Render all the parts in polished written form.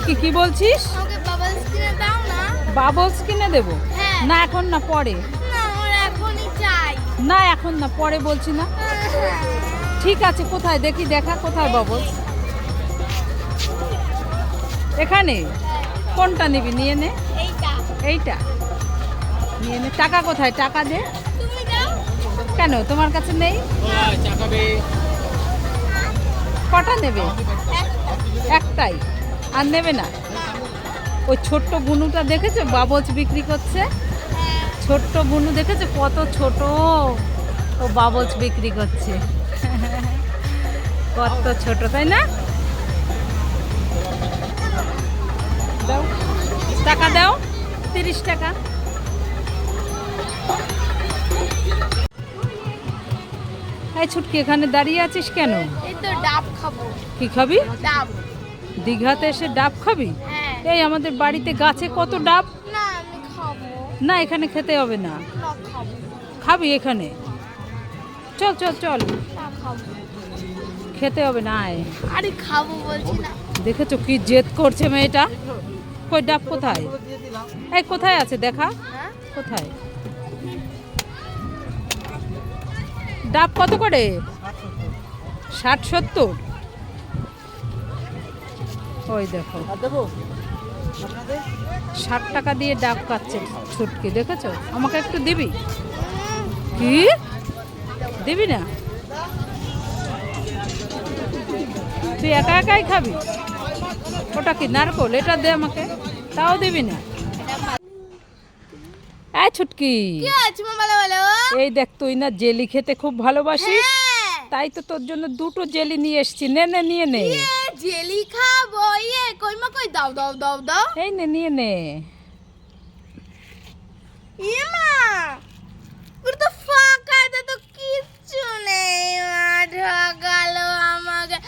ছুটকি কি বলছিস? আমাকে বাবলস কিনে দাও না। বাবলস কিনে দেবো? হ্যাঁ। না এখন না, পরে। না আমার এখনই চাই। না এখন না, পরে বলছি না। ঠিক আছে, কোথায় দেখি, দেখা কোথায় বাবলস। এখানে? কোনটা নিবি, নিয়ে নে। এইটা। এইটা নিয়ে নে। টাকা কোথায়? টাকা দে। তুমি দাও। কেন, তোমার কাছে নেই? কটা নেবে? একটাই? আর নেবে না? ওই ছোট্ট বুনুটা দেখেছো বাবলস বিক্রি করছে? হ্যাঁ। ছোট্ট বুনু দেখেছো কত ছোট, ও বাবলস বিক্রি করছে। কত ছোট, তাই না? দাও, টাকা দাও, 30 টাকা। এই ছুটকি, এখানে দাঁড়িয়ে আছিস কেন? এই তো ডাব খাবো। কি খাবি? ডাব। দীঘাতে এসে ডাব খাবি? হ্যাঁ। এই আমাদের বাড়িতে গাছে কত ডাব। না আমি খাবো। না, এখানে খেতে হবে না। না খাবো। খাবি এখানে? চল চল চল, না খাবো। খেতে হবে না, আয়। আরে খাবো বলছি না। দেখেছো কি জেদ করছে মেয়েটা? কই ডাব কোথায়? এই কোথায় আছে দেখা, হ্যাঁ? কোথায়? ডাব কত করে? 60-70? ওই দেখো, 60 টাকা দিয়ে ডাব খাচ্ছে ছুটকি, দেখেছো? আমাকে একটু দিবি? কি দিবি না? তুই একা একাই খাবি? ওটা কি নারকোল? এটা দে আমাকে, তাও দিবি না? এই ছুটকি, কি আছে মা, বলো বলো। এই দেখ, তুই না জেলি খেতে খুব ভালোবাসিস, হ্যাঁ। তাই তো তোর জন্য 2টো জেলি নিয়ে এসেছি। নে নে, নিয়ে নে। জেলি খাবো। কই মা, কই দাও দাও দাও দাও। এই নে, নিয়ে নে। মা পুরো তো ফাঁকা, এটা তো কিচ্ছু নেই। মা ঠকালো আমাকে।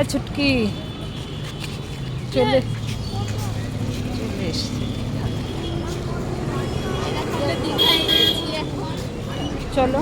এই ছুটকি, চলে চলে এসছি। চলো।